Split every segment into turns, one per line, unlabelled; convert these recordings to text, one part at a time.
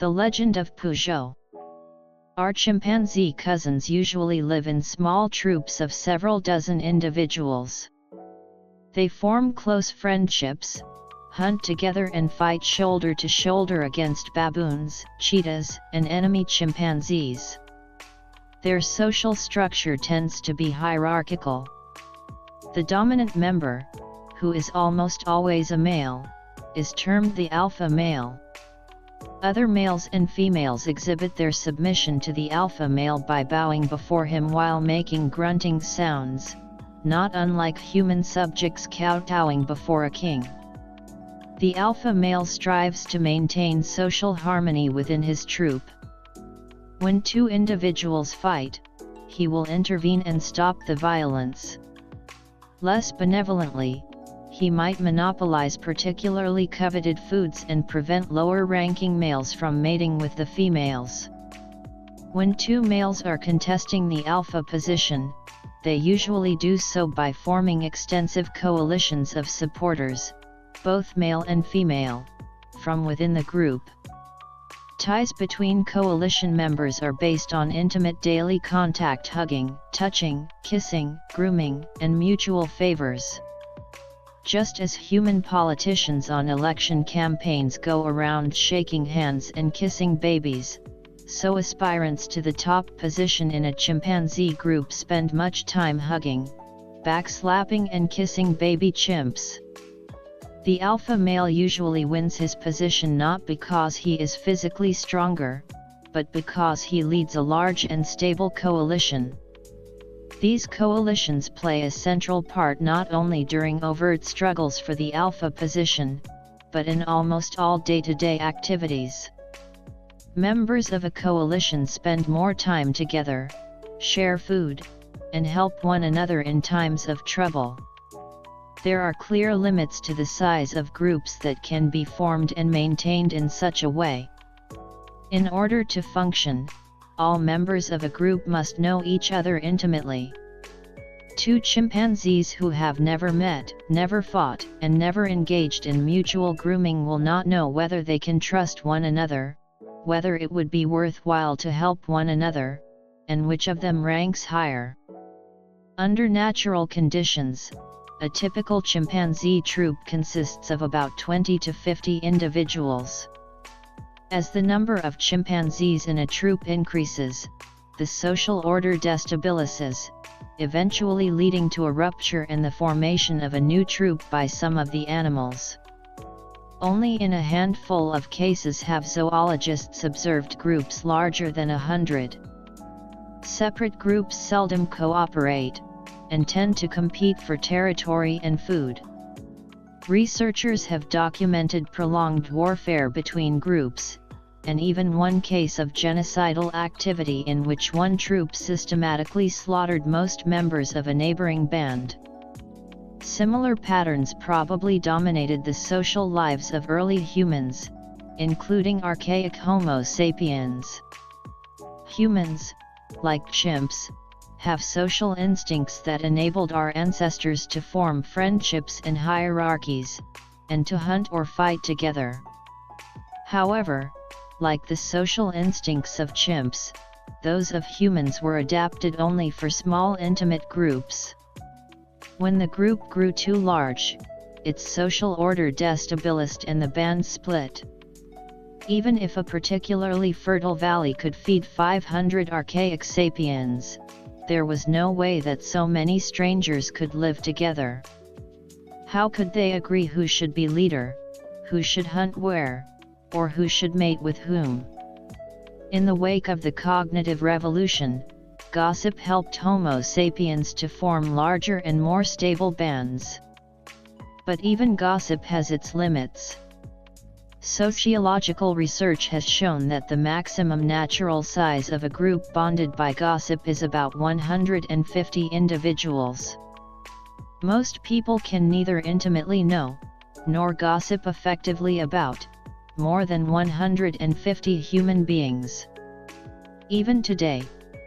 The legend of Peugeot. Our chimpanzee cousins usually live in small troops of several dozen individuals. They form close friendships, hunt together and fight shoulder to shoulder against baboons, cheetahs, and enemy chimpanzees. Their social structure tends to be hierarchical. The dominant member, who is almost always a male, is termed the alpha male. Other males and females exhibit their submission to the alpha male by bowing before him while making grunting sounds, not unlike human subjects kowtowing before a king. The alpha male strives to maintain social harmony within his troop. When two individuals fight, he will intervene and stop the violence. Less benevolently, he might monopolize particularly coveted foods and prevent lower-ranking males from mating with the females. When two males are contesting the alpha position, they usually do so by forming extensive coalitions of supporters, both male and female, from within the group. Ties between coalition members are based on intimate daily contact, hugging, touching, kissing, grooming, and mutual favors. Just as human politicians on election campaigns go around shaking hands and kissing babies, so aspirants to the top position in a chimpanzee group spend much time hugging, backslapping and kissing baby chimps. The alpha male usually wins his position not because he is physically stronger, but because he leads a large and stable coalition. These coalitions play a central part not only during overt struggles for the alpha position, but in almost all day-to-day activities. Members of a coalition spend more time together, share food, and help one another in times of trouble. There are clear limits to the size of groups that can be formed and maintained in such a way. In order to function, all members of a group must know each other intimately. Two chimpanzees who have never met, never fought, and never engaged in mutual grooming will not know whether they can trust one another, whether it would be worthwhile to help one another, and which of them ranks higher. Under natural conditions, a typical chimpanzee troop consists of about 20 to 50 individuals. As the number of chimpanzees in a troop increases, the social order destabilizes, eventually leading to a rupture and the formation of a new troop by some of the animals. Only in a handful of cases have zoologists observed groups larger than 100. Separate groups seldom cooperate, and tend to compete for territory and food. Researchers have documented prolonged warfare between groups, and even one case of genocidal activity in which one troop systematically slaughtered most members of a neighboring band. Similar patterns probably dominated the social lives of early humans, including archaic Homo sapiens. Humans, like chimps, have social instincts that enabled our ancestors to form friendships and hierarchies, and to hunt or fight together. However, like the social instincts of chimps, those of humans were adapted only for small intimate groups. When the group grew too large, its social order destabilized and the band split. Even if a particularly fertile valley could feed 500 archaic sapiens, there was no way that so many strangers could live together. How could they agree who should be leader, who should hunt where, or who should mate with whom? In the wake of the cognitive revolution, gossip helped Homo sapiens to form larger and more stable bands. But even gossip has its limits. Sociological research has shown that the maximum natural size of a group bonded by gossip is about 150 individuals. Most people can neither intimately know, nor gossip effectively about, more than 150 human beings. Even today,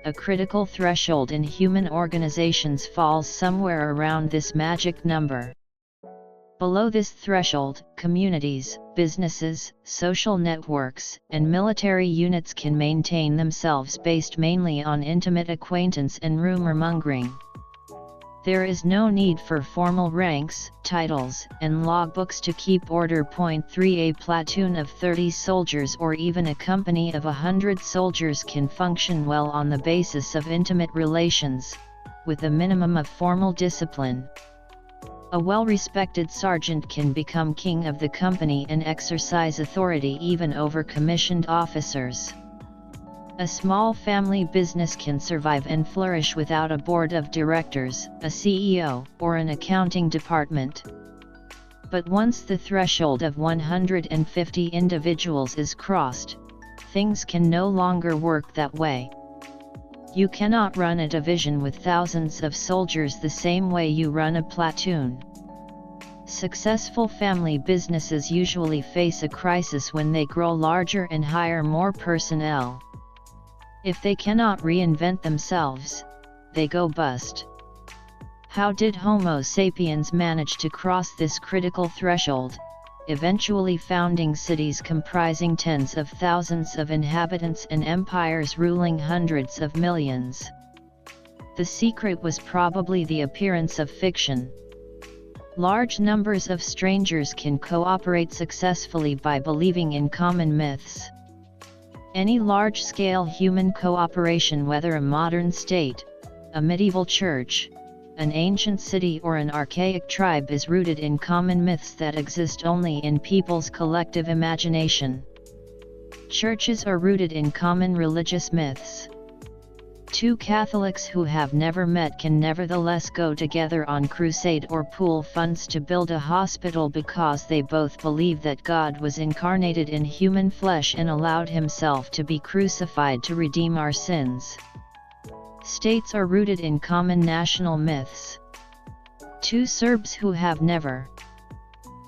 a critical threshold in human organizations falls somewhere around this magic number. Below this threshold, communities, businesses, social networks, and military units can maintain themselves based mainly on intimate acquaintance and rumor-mongering. There is no need for formal ranks, titles, and logbooks to keep order. 3 A platoon of 30 soldiers or even a company of 100 soldiers can function well on the basis of intimate relations, with a minimum of formal discipline. A well-respected sergeant can become king of the company and exercise authority even over commissioned officers. A small family business can survive and flourish without a board of directors, a CEO, or an accounting department. But once the threshold of 150 individuals is crossed, things can no longer work that way. You cannot run a division with thousands of soldiers the same way you run a platoon. Successful family businesses usually face a crisis when they grow larger and hire more personnel. If they cannot reinvent themselves, they go bust. How did Homo sapiens manage to cross this critical threshold, eventually founding cities comprising tens of thousands of inhabitants and empires ruling hundreds of millions? The secret was probably the appearance of fiction. Large numbers of strangers can cooperate successfully by believing in common myths. Any large-scale human cooperation, whether a modern state, a medieval church, an ancient city or an archaic tribe, is rooted in common myths that exist only in people's collective imagination. Churches are rooted in common religious myths. Two Catholics who have never met can nevertheless go together on crusade or pool funds to build a hospital because they both believe that God was incarnated in human flesh and allowed himself to be crucified to redeem our sins. States are rooted in common national myths. Two Serbs who have never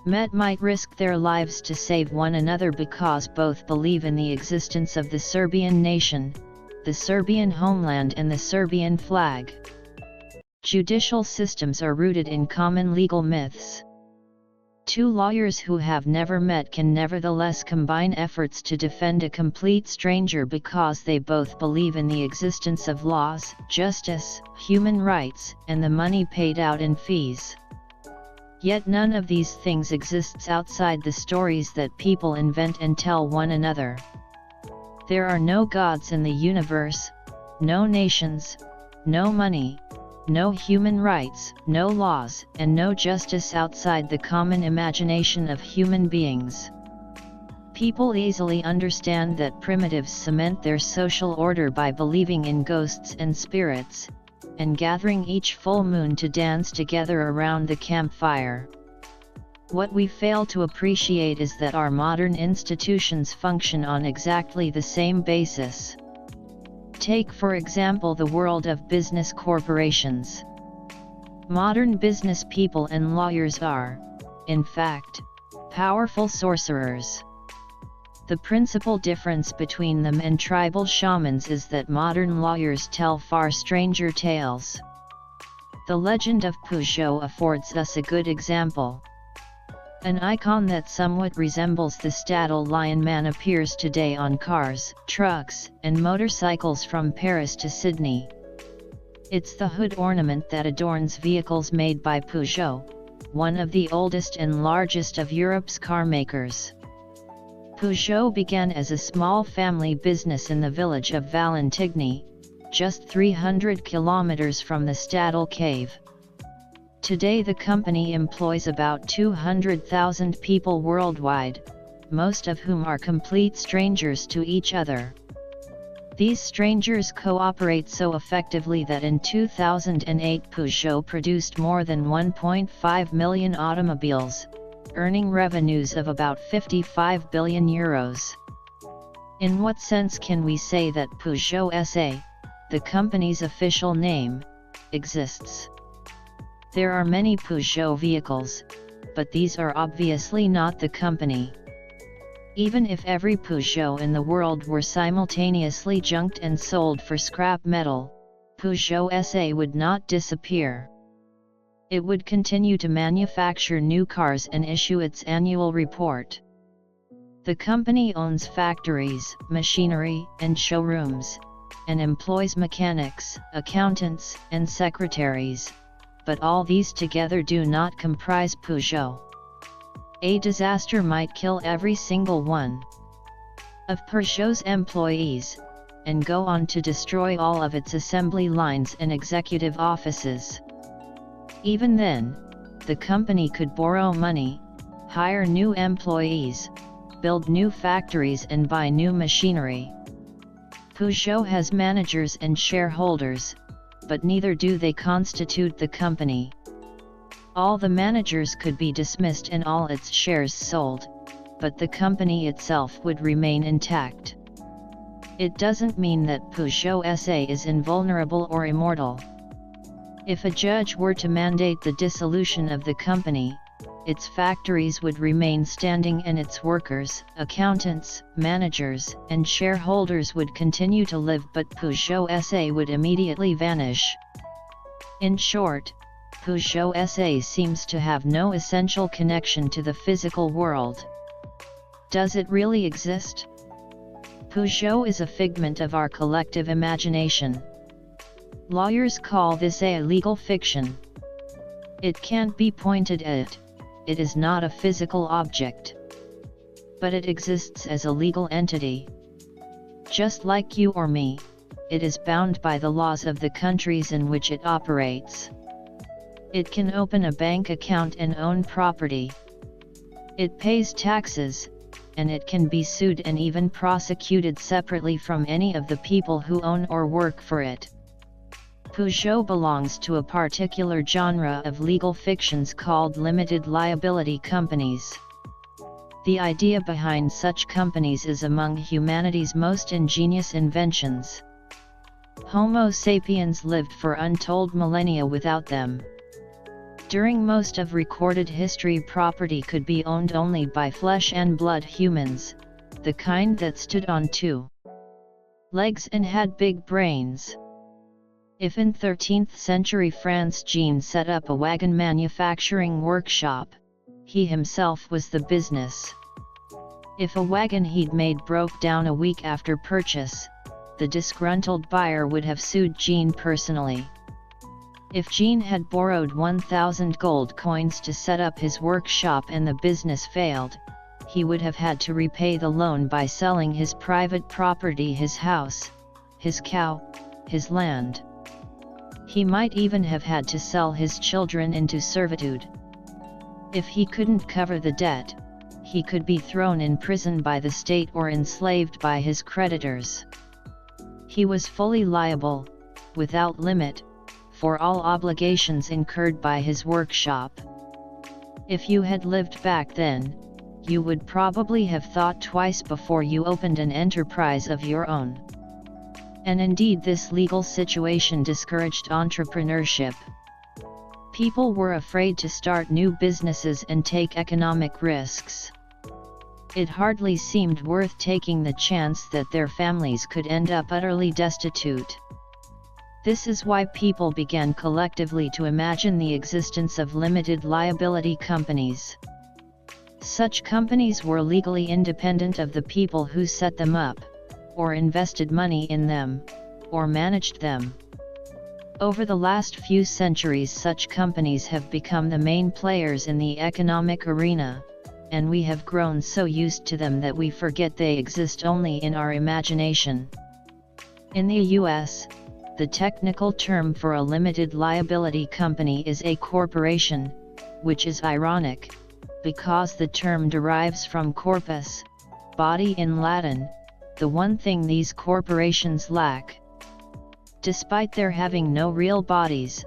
met might risk their lives to save one another because both believe in the existence of the Serbian nation, the Serbian homeland and the Serbian flag. Judicial systems are rooted in common legal myths. Two lawyers who have never met can nevertheless combine efforts to defend a complete stranger because they both believe in the existence of laws, justice, human rights, and the money paid out in fees. Yet none of these things exists outside the stories that people invent and tell one another. There are no gods in the universe, no nations, no money, no human rights, no laws, and no justice outside the common imagination of human beings. People easily understand that primitives cement their social order by believing in ghosts and spirits, and gathering each full moon to dance together around the campfire. What we fail to appreciate is that our modern institutions function on exactly the same basis. Take for example the world of business corporations. Modern business people and lawyers are, in fact, powerful sorcerers. The principal difference between them and tribal shamans is that modern lawyers tell far stranger tales. The legend of Peugeot affords us a good example. An icon that somewhat resembles the Stadel Lion Man appears today on cars, trucks, and motorcycles from Paris to Sydney. It's the hood ornament that adorns vehicles made by Peugeot, one of the oldest and largest of Europe's car makers. Peugeot began as a small family business in the village of Valentigney, just 300 kilometers from the Stadel Cave. Today the company employs about 200,000 people worldwide, most of whom are complete strangers to each other. These strangers cooperate so effectively that in 2008 Peugeot produced more than 1.5 million automobiles, earning revenues of about 55 billion euros. In what sense can we say that Peugeot SA, the company's official name, exists? There are many Peugeot vehicles, but these are obviously not the company. Even if every Peugeot in the world were simultaneously junked and sold for scrap metal, Peugeot SA would not disappear. It would continue to manufacture new cars and issue its annual report. The company owns factories, machinery, and showrooms, and employs mechanics, accountants, and secretaries, but all these together do not comprise Peugeot. A disaster might kill every single one of Peugeot's employees, and go on to destroy all of its assembly lines and executive offices. Even then, the company could borrow money, hire new employees, build new factories and buy new machinery. Peugeot has managers and shareholders, but neither do they constitute the company. All the managers could be dismissed and all its shares sold, but the company itself would remain intact. It doesn't mean that Peugeot SA is invulnerable or immortal. If a judge were to mandate the dissolution of the company, its factories would remain standing and its workers, accountants, managers, and shareholders would continue to live, but Peugeot SA would immediately vanish. In short, Peugeot SA seems to have no essential connection to the physical world. Does it really exist? Peugeot is a figment of our collective imagination. Lawyers call this a legal fiction. It can't be pointed at. It is not a physical object. But it exists as a legal entity. Just like you or me, it is bound by the laws of the countries in which it operates. It can open a bank account and own property. It pays taxes, and it can be sued and even prosecuted separately from any of the people who own or work for it. Peugeot belongs to a particular genre of legal fictions called limited liability companies. The idea behind such companies is among humanity's most ingenious inventions. Homo sapiens lived for untold millennia without them. During most of recorded history, property could be owned only by flesh and blood humans, the kind that stood on two legs and had big brains. If in 13th century France Jean set up a wagon manufacturing workshop, he himself was the business. If a wagon he'd made broke down a week after purchase, the disgruntled buyer would have sued Jean personally. If Jean had borrowed 1,000 gold coins to set up his workshop and the business failed, he would have had to repay the loan by selling his private property, his house, his cow, his land. He might even have had to sell his children into servitude. If he couldn't cover the debt, he could be thrown in prison by the state or enslaved by his creditors. He was fully liable, without limit, for all obligations incurred by his workshop. If you had lived back then, you would probably have thought twice before you opened an enterprise of your own. And indeed, this legal situation discouraged entrepreneurship. People were afraid to start new businesses and take economic risks. It hardly seemed worth taking the chance that their families could end up utterly destitute. This is why people began collectively to imagine the existence of limited liability companies. Such companies were legally independent of the people who set them up, or invested money in them, or managed them. Over the last few centuries, such companies have become the main players in the economic arena, and we have grown so used to them that we forget they exist only in our imagination. In the US, the technical term for a limited liability company is a corporation, which is ironic, because the term derives from corpus, body in Latin, the one thing these corporations lack. Despite their having no real bodies,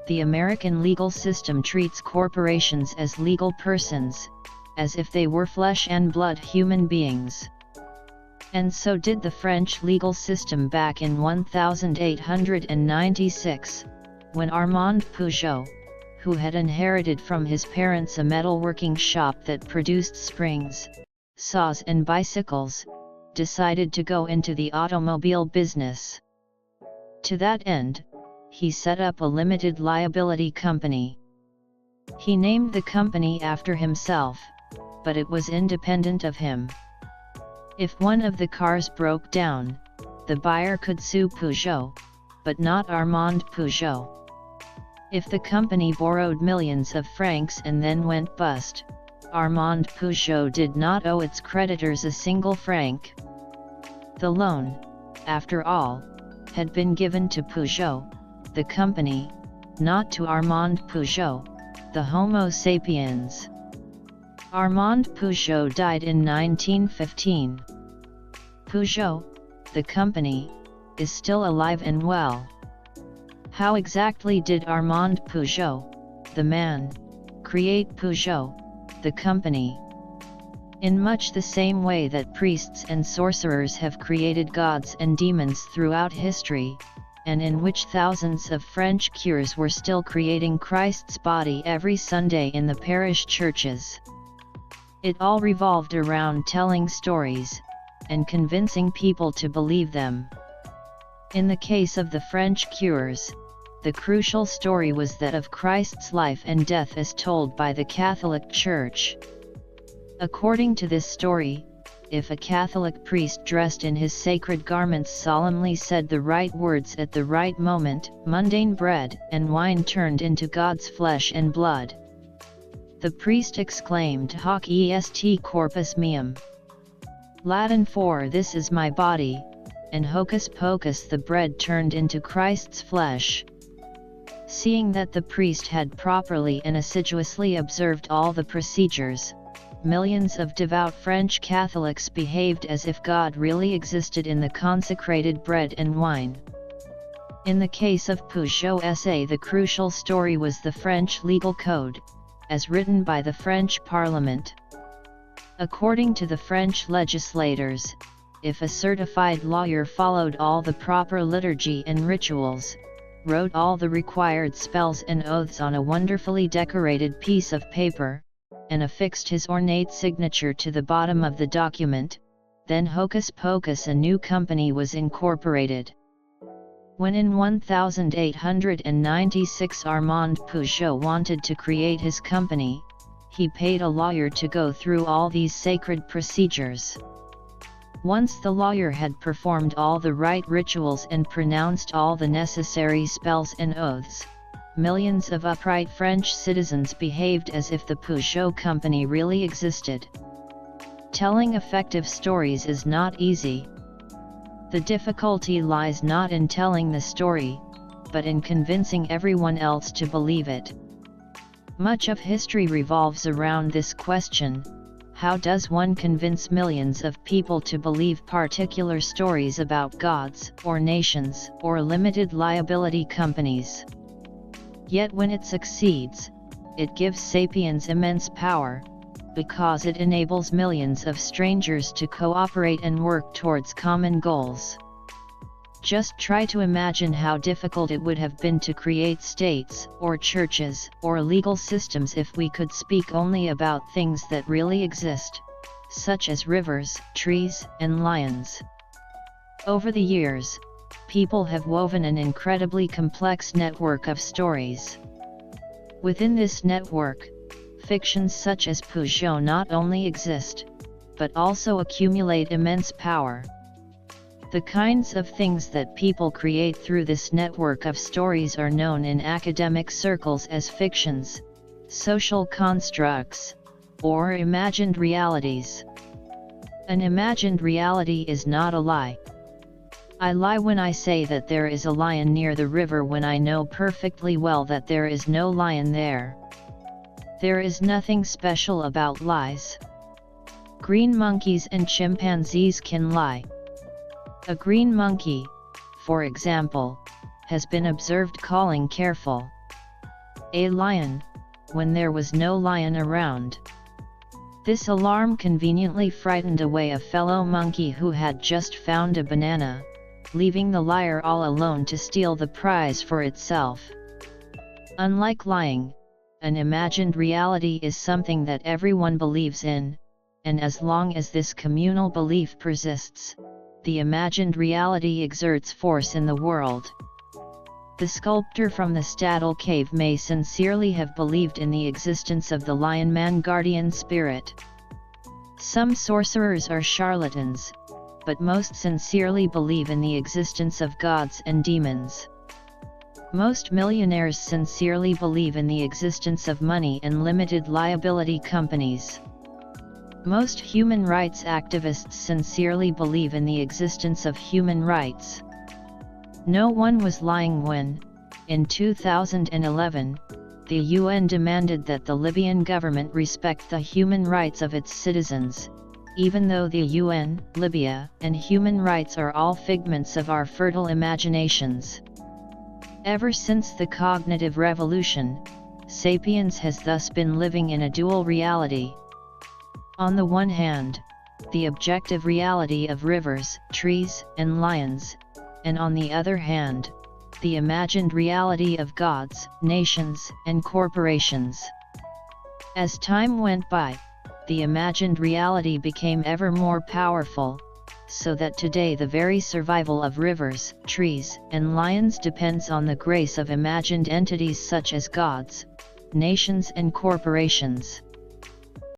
the American legal system treats corporations as legal persons, as if they were flesh and blood human beings. And so did the French legal system back in 1896, when Armand Peugeot, who had inherited from his parents a metalworking shop that produced springs, saws and bicycles, decided to go into the automobile business. To that end, he set up a limited liability company. He named the company after himself, but it was independent of him. If one of the cars broke down, the buyer could sue Peugeot, but not Armand Peugeot. If the company borrowed millions of francs and then went bust, Armand Peugeot did not owe its creditors a single franc. The loan, after all, had been given to Peugeot, the company, not to Armand Peugeot, the Homo sapiens. Armand Peugeot died in 1915. Peugeot, the company, is still alive and well. How exactly did Armand Peugeot, the man, create Peugeot, the company? In much the same way that priests and sorcerers have created gods and demons throughout history, and in which thousands of French cures were still creating Christ's body every Sunday in the parish churches. It all revolved around telling stories, and convincing people to believe them. In the case of the French cures, the crucial story was that of Christ's life and death as told by the Catholic Church. According to this story, if a Catholic priest dressed in his sacred garments solemnly said the right words at the right moment, mundane bread and wine turned into God's flesh and blood. The priest exclaimed hoc est corpus meum, Latin for this is my body, and hocus pocus the bread turned into Christ's flesh. Seeing that the priest had properly and assiduously observed all the procedures, millions of devout French Catholics behaved as if God really existed in the consecrated bread and wine. In the case of Peugeot SA, the crucial story was the French legal code, as written by the French Parliament. According to the French legislators, if a certified lawyer followed all the proper liturgy and rituals, wrote all the required spells and oaths on a wonderfully decorated piece of paper, and affixed his ornate signature to the bottom of the document, then hocus pocus a new company was incorporated. When in 1896 Armand Peugeot wanted to create his company, he paid a lawyer to go through all these sacred procedures. Once the lawyer had performed all the right rituals and pronounced all the necessary spells and oaths, millions of upright French citizens behaved as if the Peugeot company really existed. Telling effective stories is not easy. The difficulty lies not in telling the story, but in convincing everyone else to believe it. Much of history revolves around this question: how does one convince millions of people to believe particular stories about gods, or nations, or limited liability companies? Yet when it succeeds, it gives Sapiens immense power, because it enables millions of strangers to cooperate and work towards common goals. Just try to imagine how difficult it would have been to create states, or churches, or legal systems if we could speak only about things that really exist, such as rivers, trees, and lions. Over the years, people have woven an incredibly complex network of stories. Within this network, fictions such as Peugeot not only exist, but also accumulate immense power. The kinds of things that people create through this network of stories are known in academic circles as fictions, social constructs, or imagined realities. An imagined reality is not a lie. I lie when I say that there is a lion near the river when I know perfectly well that there is no lion there. There is nothing special about lies. Green monkeys and chimpanzees can lie. A green monkey, for example, has been observed calling careful a lion, when there was no lion around. This alarm conveniently frightened away a fellow monkey who had just found a banana, leaving the liar all alone to steal the prize for itself. Unlike lying, an imagined reality is something that everyone believes in, and as long as this communal belief persists, the imagined reality exerts force in the world. The sculptor from the Stadel cave may sincerely have believed in the existence of the lion man guardian spirit. Some sorcerers are charlatans, but most sincerely believe in the existence of gods and demons. Most millionaires sincerely believe in the existence of money and limited liability companies. Most human rights activists sincerely believe in the existence of human rights. No one was lying when, in 2011, the UN demanded that the Libyan government respect the human rights of its citizens, even though the UN, Libya, and human rights are all figments of our fertile imaginations. Ever since the cognitive revolution, Sapiens has thus been living in a dual reality. On the one hand, the objective reality of rivers, trees, and lions, and on the other hand, the imagined reality of gods, nations, and corporations. As time went by, the imagined reality became ever more powerful, so that today the very survival of rivers, trees, and lions depends on the grace of imagined entities such as gods, nations, and corporations.